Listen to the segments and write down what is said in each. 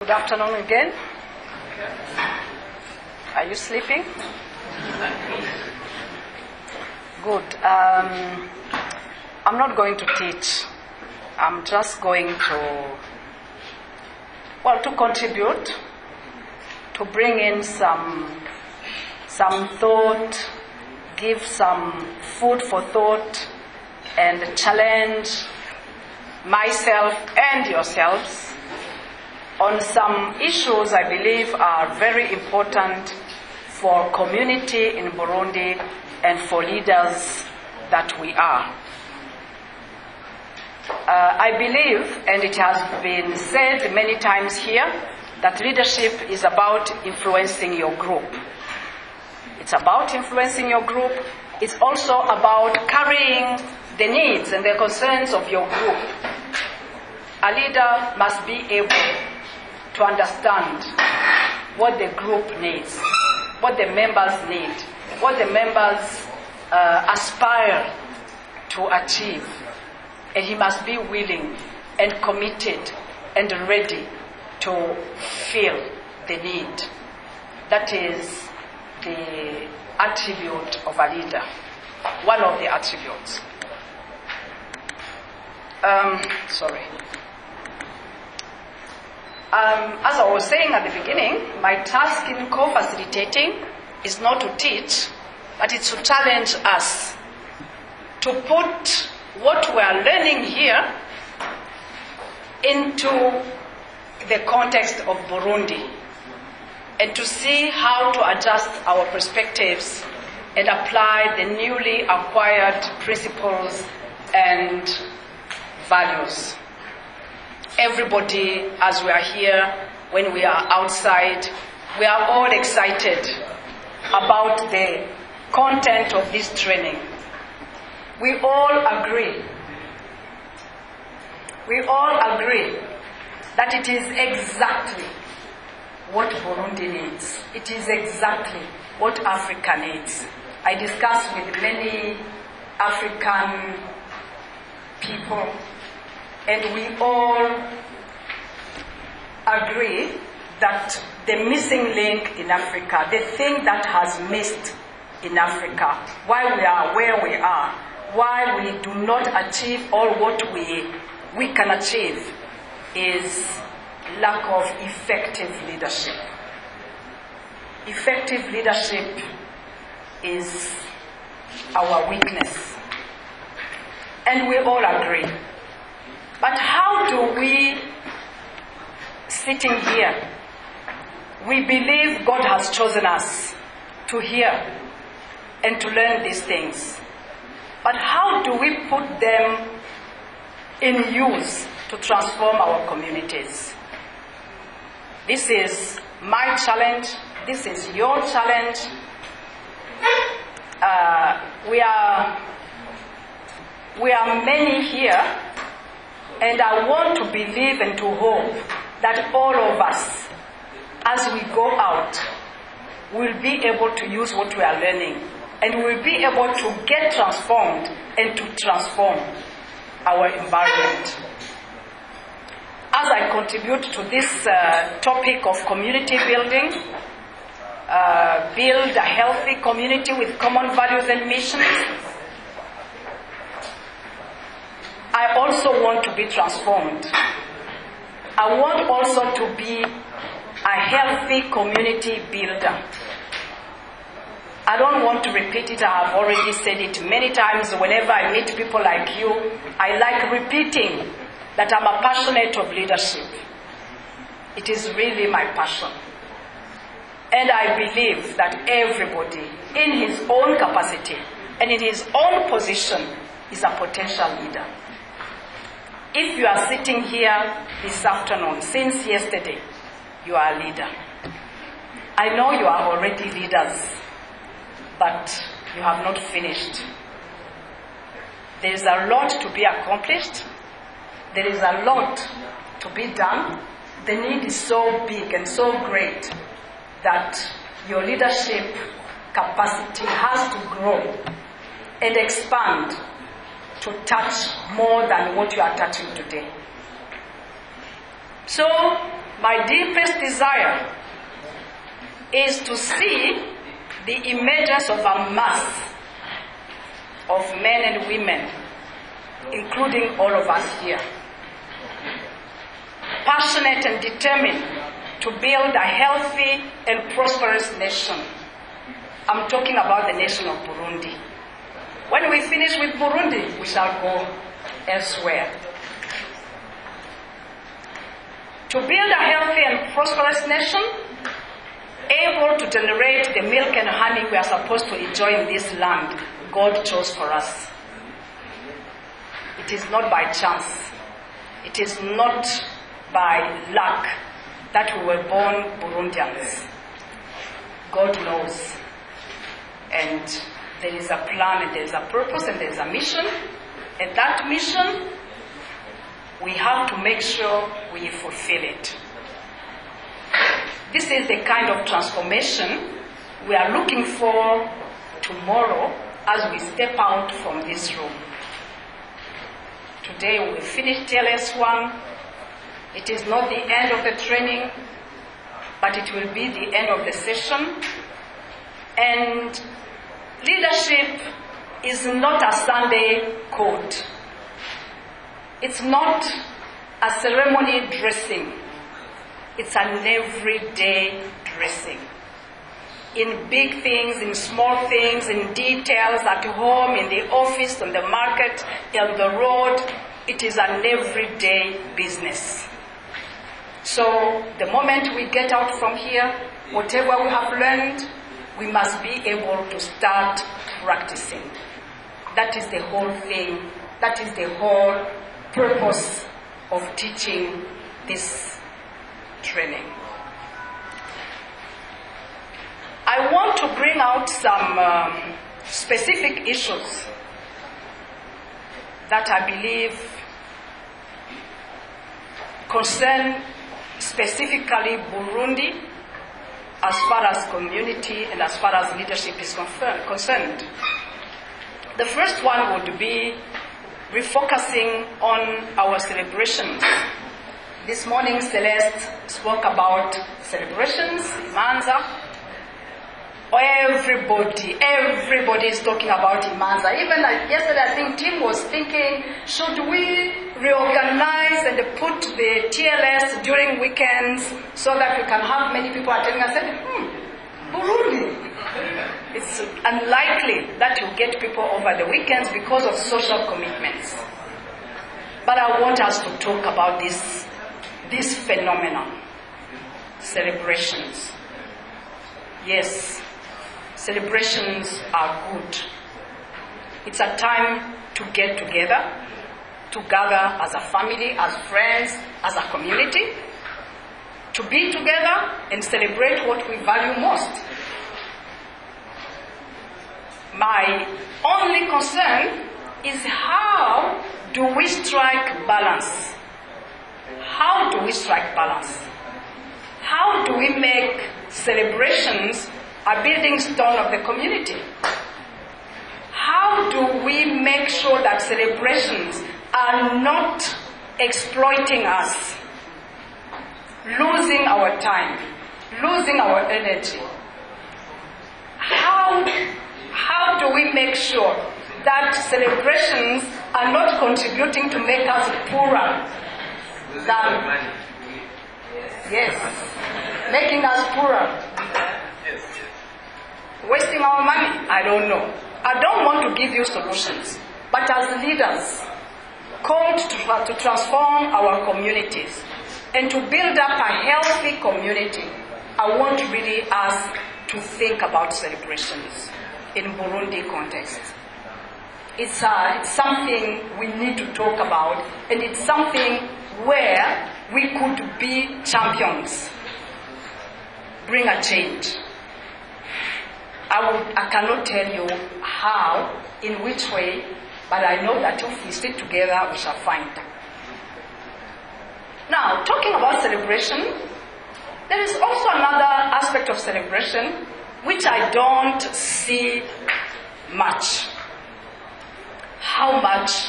Good afternoon again. Are you sleeping? Good. I'm not going to teach. I'm just going to contribute, to bring in some thought, give some food for thought, and challenge myself and yourselves on some issues I believe are very important for community in Burundi and for leaders that we are. I believe, and it has been said many times here, that leadership is about influencing your group. It's about influencing your group. It's also about carrying the needs and the concerns of your group. A leader must be able to understand what the group needs, what the members need, what the members aspire to achieve. And he must be willing and committed and ready to fill the need. That is the attribute of a leader, one of the attributes. As I was saying at the beginning, my task in co-facilitating is not to teach, but it's to challenge us to put what we are learning here into the context of Burundi and to see how to adjust our perspectives and apply the newly acquired principles and values. Everybody, as we are here, when we are outside, we are all excited about the content of this training. We all agree that it is exactly what Burundi needs. It is exactly what Africa needs. I discussed with many African people, and we all agree that the missing link in Africa, the thing that has missed in Africa, why we are where we are, why we do not achieve all what we can achieve, is lack of effective leadership. Effective leadership is our weakness. And we all agree. But how do we, sitting here, we believe God has chosen us to hear and to learn these things. But how do we put them in use to transform our communities? This is my challenge. This is your challenge. We are many here, and I want to believe and to hope that all of us, as we go out, will be able to use what we are learning, and will be able to get transformed and to transform our environment. As I contribute to this topic of community building, build a healthy community with common values and missions, I also want to be transformed. I want also to be a healthy community builder. I don't want to repeat it. I have already said it many times. Whenever I meet people like you, I like repeating that I'm a passionate of leadership. It is really my passion. And I believe that everybody, in his own capacity and in his own position, is a potential leader. If you are sitting here this afternoon, since yesterday, you are a leader. I know you are already leaders, but you have not finished. There is a lot to be accomplished. There is a lot to be done. The need is so big and so great that your leadership capacity has to grow and expand to touch more than what you are touching today. So My deepest desire is to see the emergence of a mass of men and women, including all of us here, passionate and determined to build a healthy and prosperous nation. I'm talking about the nation of Burundi. When we finish with Burundi, we shall go elsewhere. To build a healthy and prosperous nation, able to generate the milk and honey we are supposed to enjoy in this land God chose for us. It is not by chance. It is not by luck that we were born Burundians. God knows. And there is a plan, and there is a purpose, and there is a mission. And that mission, we have to make sure we fulfill it. This is the kind of transformation we are looking for tomorrow as we step out from this room. Today we will finish TLS1. It is not the end of the training, but it will be the end of the session. And leadership is not a Sunday code. It's not a ceremony dressing. It's an everyday dressing. In big things, in small things, in details, at home, in the office, on the market, on the road, it is an everyday business. So the moment we get out from here, whatever we have learned, we must be able to start practicing. That is the whole thing. That is the whole purpose of teaching this training. I want to bring out some specific issues that I believe concern specifically Burundi as far as community and as far as leadership is concerned. The first one would be refocusing on our celebrations. This morning Celeste spoke about celebrations, Imanza. Everybody is talking about Imanza. Even yesterday, I think Tim was thinking, should we reorganize and put the TLS during weekends so that we can have many people attending? I said, Burundi. It's unlikely that you get people over the weekends because of social commitments. But I want us to talk about this phenomenon, celebrations. Yes. Celebrations are good. It's a time to get together, to gather as a family, as friends, as a community, to be together and celebrate what we value most. My only concern is how do we strike balance? How do we strike balance? How do we make celebrations a building stone of the community? How do we make sure that celebrations are not exploiting us, losing our time, losing our energy? How do we make sure that celebrations are not contributing to make us poorer than, making us poorer? Wasting our money? I don't know. I don't want to give you solutions. But as leaders, called to transform our communities and to build up a healthy community, I want really us to think about celebrations in Burundi context. It's something we need to talk about, and it's something where we could be champions, bring a change. I cannot tell you how, in which way, but I know that if we sit together, we shall find. Now, talking about celebration, there is also another aspect of celebration which I don't see much. How much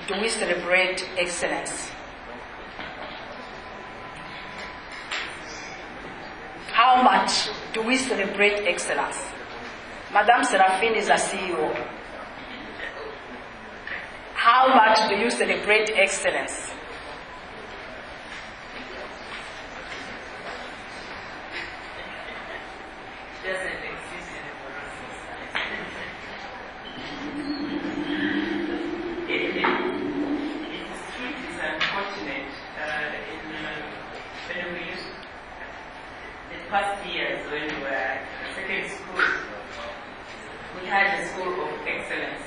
do we celebrate excellence? how much do we celebrate excellence? Madame Seraphine is a CEO. How much do you celebrate excellence? Doesn't exist in the It is unfortunate. When we used the past years when we were at secondary school, we had a school of excellence.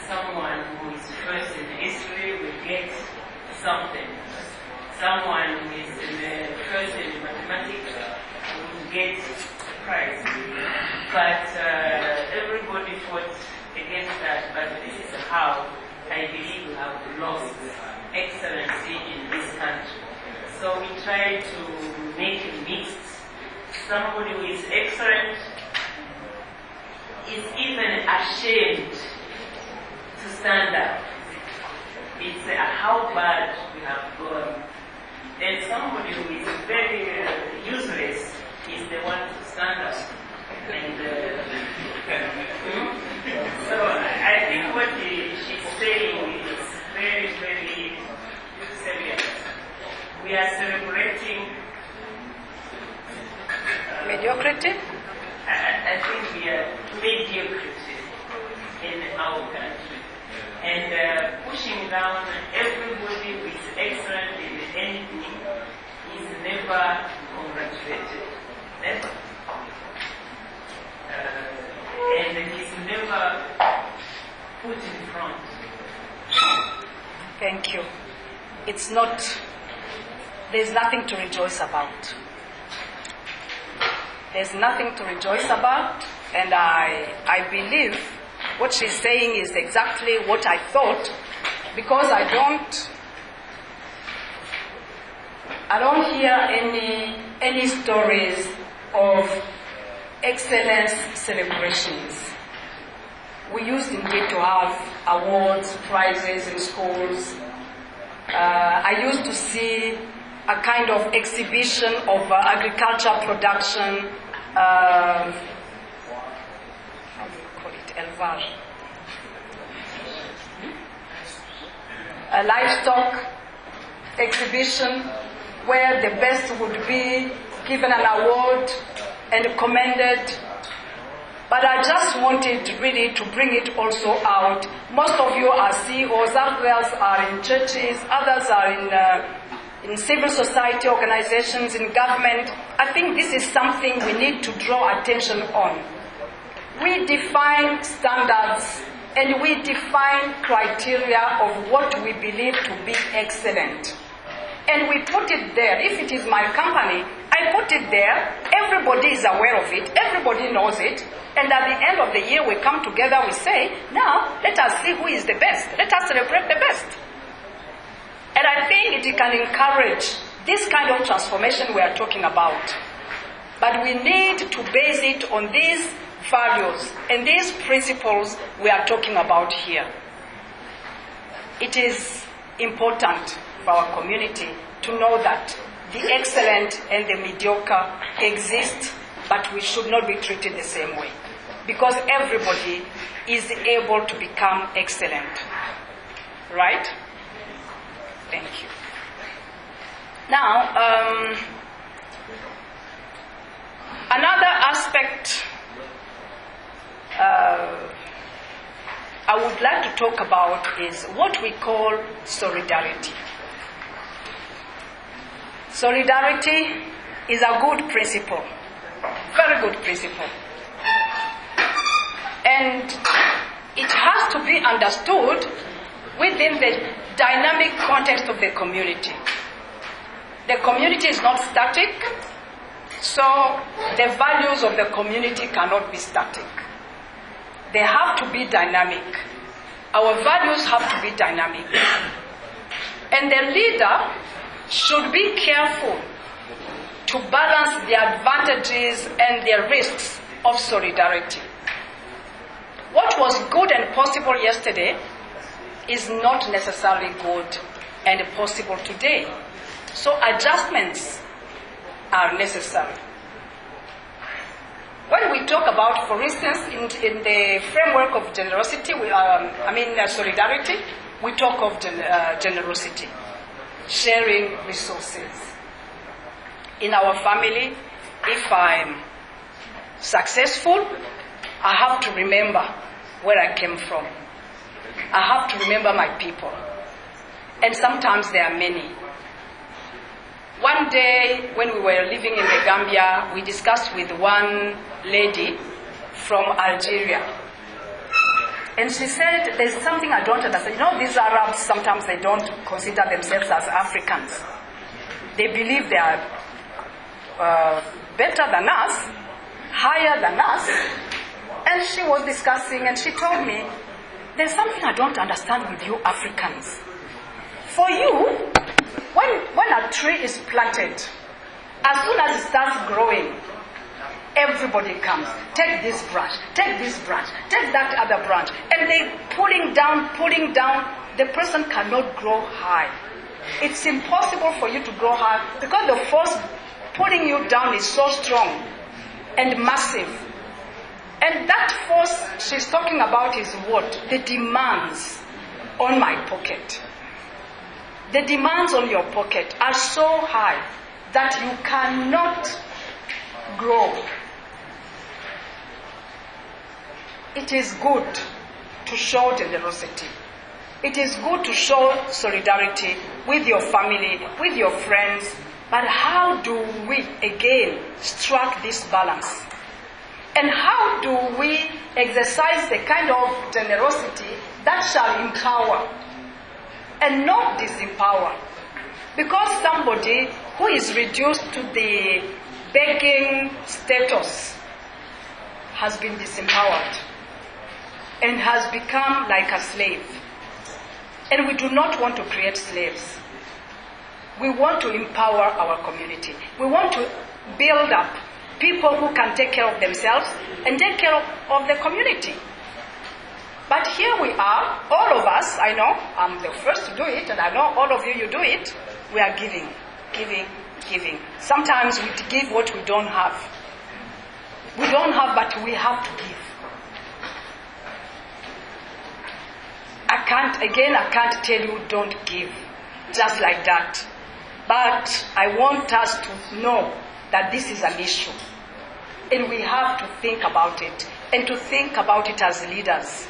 Someone who is first in history will get something. Someone who is first in mathematics will get a prize. But everybody fought against that. But this is how I believe we have lost excellency in this country. So we try to make it mixed. Somebody who is excellent is even ashamed to stand up. It's how bad we have gone. And somebody who is very useless is the one to stand up. And so I think what she's saying is very, very serious. We are celebrating mediocrity? I think we are mediocrity in our country. And pushing down everybody who is excellent in anything is never congratulated. Never. And it is never put in front. Thank you. It's not, there's nothing to rejoice about. There's nothing to rejoice about, and I believe what she's saying is exactly what I thought, because I don't hear any stories of excellence celebrations. We used indeed to have awards, prizes in schools. I used to see a kind of exhibition of agriculture production. How do you call it? Elvar. A livestock exhibition where the best would be given an award and commended. But I just wanted really to bring it also out. Most of you are CEOs, others are in churches, others are in civil society organizations, in government. I think this is something we need to draw attention on. We define standards and we define criteria of what we believe to be excellent. And we put it there. If it is my company, I put it there. Everybody is aware of it. Everybody knows it. And at the end of the year, we come together, we say, now, let us see who is the best. Let us celebrate the best. And I think it can encourage this kind of transformation we are talking about. But we need to base it on these values and these principles we are talking about here. It is important for our community to know that the excellent and the mediocre exist, but we should not be treated the same way, because everybody is able to become excellent. Right? Thank you. Now, another aspect I would like to talk about is what we call solidarity. Solidarity is a good principle, very good principle. And it has to be understood within the dynamic context of the community. The community is not static, so the values of the community cannot be static. They have to be dynamic. Our values have to be dynamic. And the leader should be careful to balance the advantages and the risks of solidarity. What was good and possible yesterday is not necessarily good and possible today. So adjustments are necessary. when we talk about, for instance, in the framework of generosity, solidarity, we talk of generosity, sharing resources. In our family, if I'm successful, I have to remember where I came from. I have to remember my people. And sometimes there are many. One day, when we were living in the Gambia, we discussed with one lady from Algeria. And she said, there's something I don't understand. You know, these Arabs, sometimes they don't consider themselves as Africans. They believe they are better than us, higher than us. And she was discussing, and she told me, there's something I don't understand with you Africans. For you, when a tree is planted, as soon as it starts growing, everybody comes. Take this branch, take that other branch. And they pulling down, the person cannot grow high. It's impossible for you to grow high because the force pulling you down is so strong and massive. And that force she's talking about is what? The demands on my pocket. The demands on your pocket are so high that you cannot grow. It is good to show generosity. It is good to show solidarity with your family, with your friends. But how do we, again, strike this balance? And how do we exercise the kind of generosity that shall empower and not disempower? Because somebody who is reduced to the begging status has been disempowered and has become like a slave. And we do not want to create slaves. We want to empower our community. We want to build up people who can take care of themselves and take care of the community. But here we are, all of us, I know, I'm the first to do it, and I know all of you do it. We are giving. Sometimes we give what we don't have. We don't have, but we have to give. I can't tell you don't give, just like that. But I want us to know that this is an issue. And we have to think about it, and to think about it as leaders.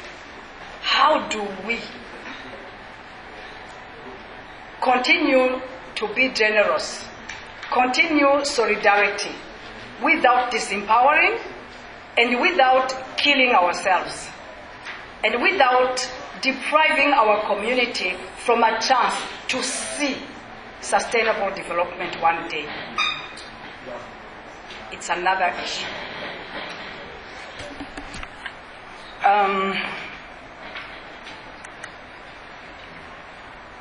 How do we continue to be generous, continue solidarity, without disempowering, and without killing ourselves, and without depriving our community from a chance to see sustainable development one day? It's another issue.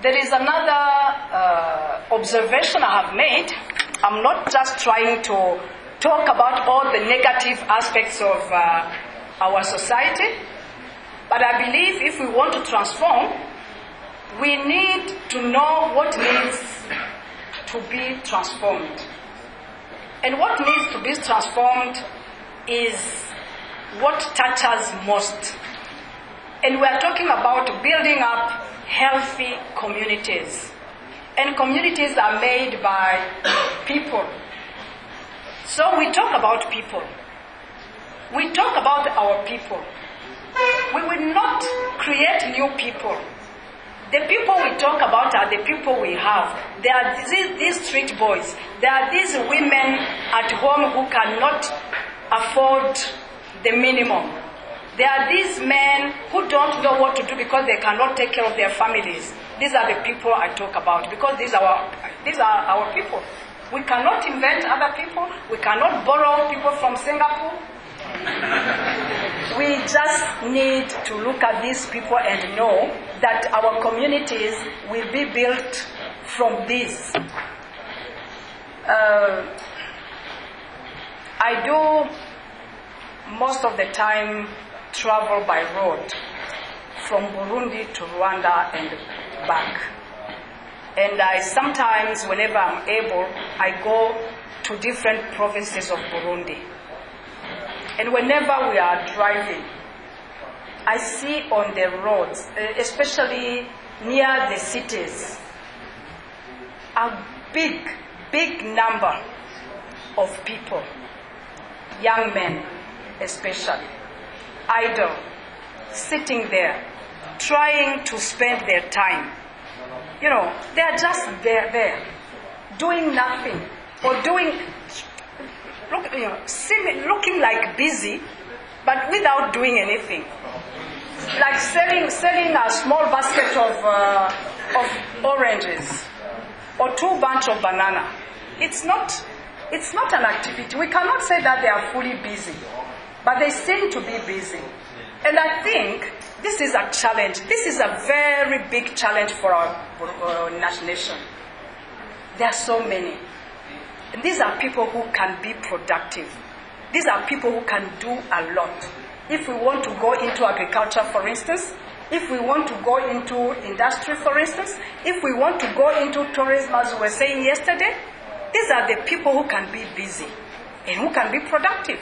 There is another observation I have made. I'm not just trying to talk about all the negative aspects of our society, but I believe if we want to transform, we need to know what needs to be transformed. And what needs to be transformed is what touches most. And we are talking about building up healthy communities. And communities are made by people. So we talk about people. We talk about our people. We will not create new people. The people we talk about are the people we have. There are these street boys. There are these women at home who cannot afford the minimum. There are these men who don't know what to do because they cannot take care of their families. These are the people I talk about because these are our people. We cannot invent other people. We cannot borrow people from Singapore. We just need to look at these people and know that our communities will be built from this. I do most of the time travel by road from Burundi to Rwanda and back. And I sometimes, whenever I'm able, I go to different provinces of Burundi. And whenever we are driving, I see on the roads, especially near the cities, a big number of people, young men especially, idle, sitting there, trying to spend their time. You know, they are just there, doing nothing, or looking like busy, but without doing anything. Like selling a small basket of oranges or 2 bunches of banana. It's not an activity. We cannot say that they are fully busy, but they seem to be busy. And I think this is a challenge. This is a very big challenge for our nation. There are so many. And these are people who can be productive. These are people who can do a lot. If we want to go into agriculture, for instance, if we want to go into industry, for instance, if we want to go into tourism, as we were saying yesterday, these are the people who can be busy and who can be productive.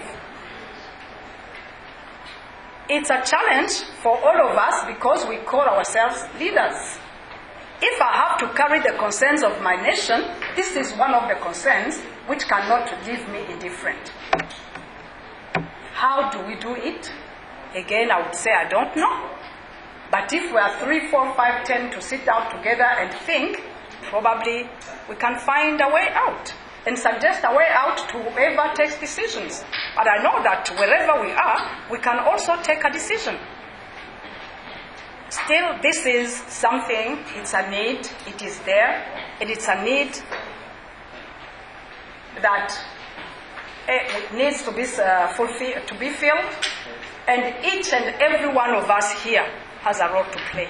It's a challenge for all of us because we call ourselves leaders. If I have to carry the concerns of my nation, this is one of the concerns which cannot leave me indifferent. How do we do it? Again, I would say I don't know. But if we are 3, 4, 5, 10 to sit down together and think, probably we can find a way out and suggest a way out to whoever takes decisions. But I know that wherever we are, we can also take a decision. Still, this is something, it's a need, it is there, and it's a need that needs to be filled, and each and every one of us here has a role to play.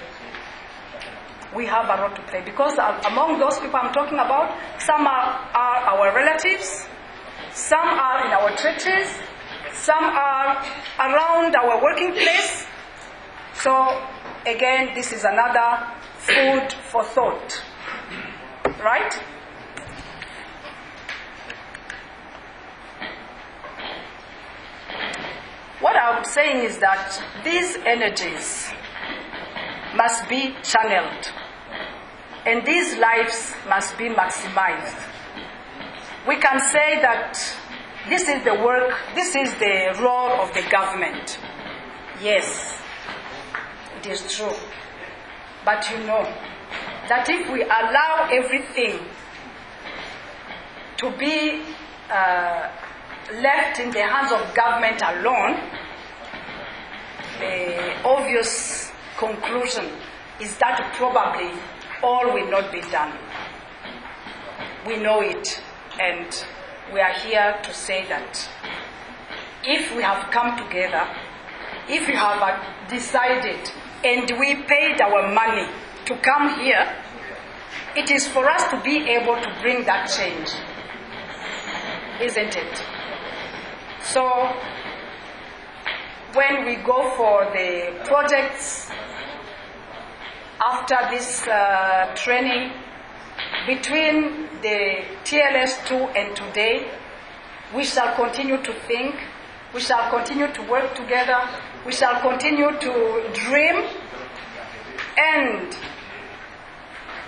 We have a role to play because among those people I'm talking about, some are our relatives, some are in our churches, some are around our working place. So again, this is another food for thought, right? What I'm saying is that these energies must be channeled, and these lives must be maximized. We can say that this is the work, this is the role of the government. Yes, it is true. But you know that if we allow everything to be left in the hands of government alone, the obvious conclusion is that probably all will not be done. We know it, and we are here to say that if we have come together, if we have decided and we paid our money to come here, it is for us to be able to bring that change, isn't it? So when we go for the projects after this training, between the TLS2 and today, we shall continue to think, we shall continue to work together, we shall continue to dream, and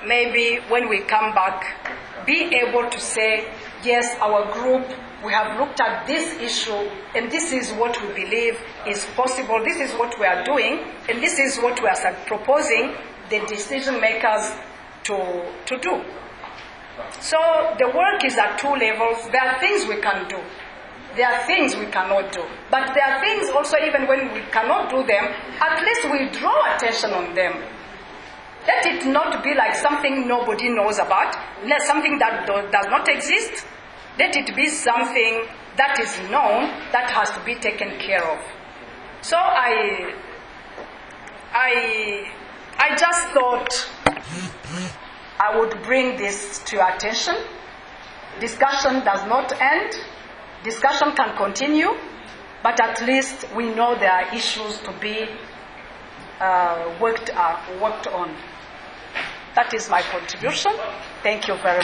maybe when we come back, be able to say, yes, our group, we have looked at this issue, and this is what we believe is possible, this is what we are doing, and this is what we are proposing the decision makers to do. So the work is at 2 levels. There are things we can do. There are things we cannot do. But there are things also, even when we cannot do them, at least we draw attention on them. Let it not be like something nobody knows about, something that does not exist. Let it be something that is known, that has to be taken care of. So I just thought I would bring this to your attention. Discussion does not end. Discussion can continue, but at least we know there are issues to be worked on. That is my contribution. Thank you very much.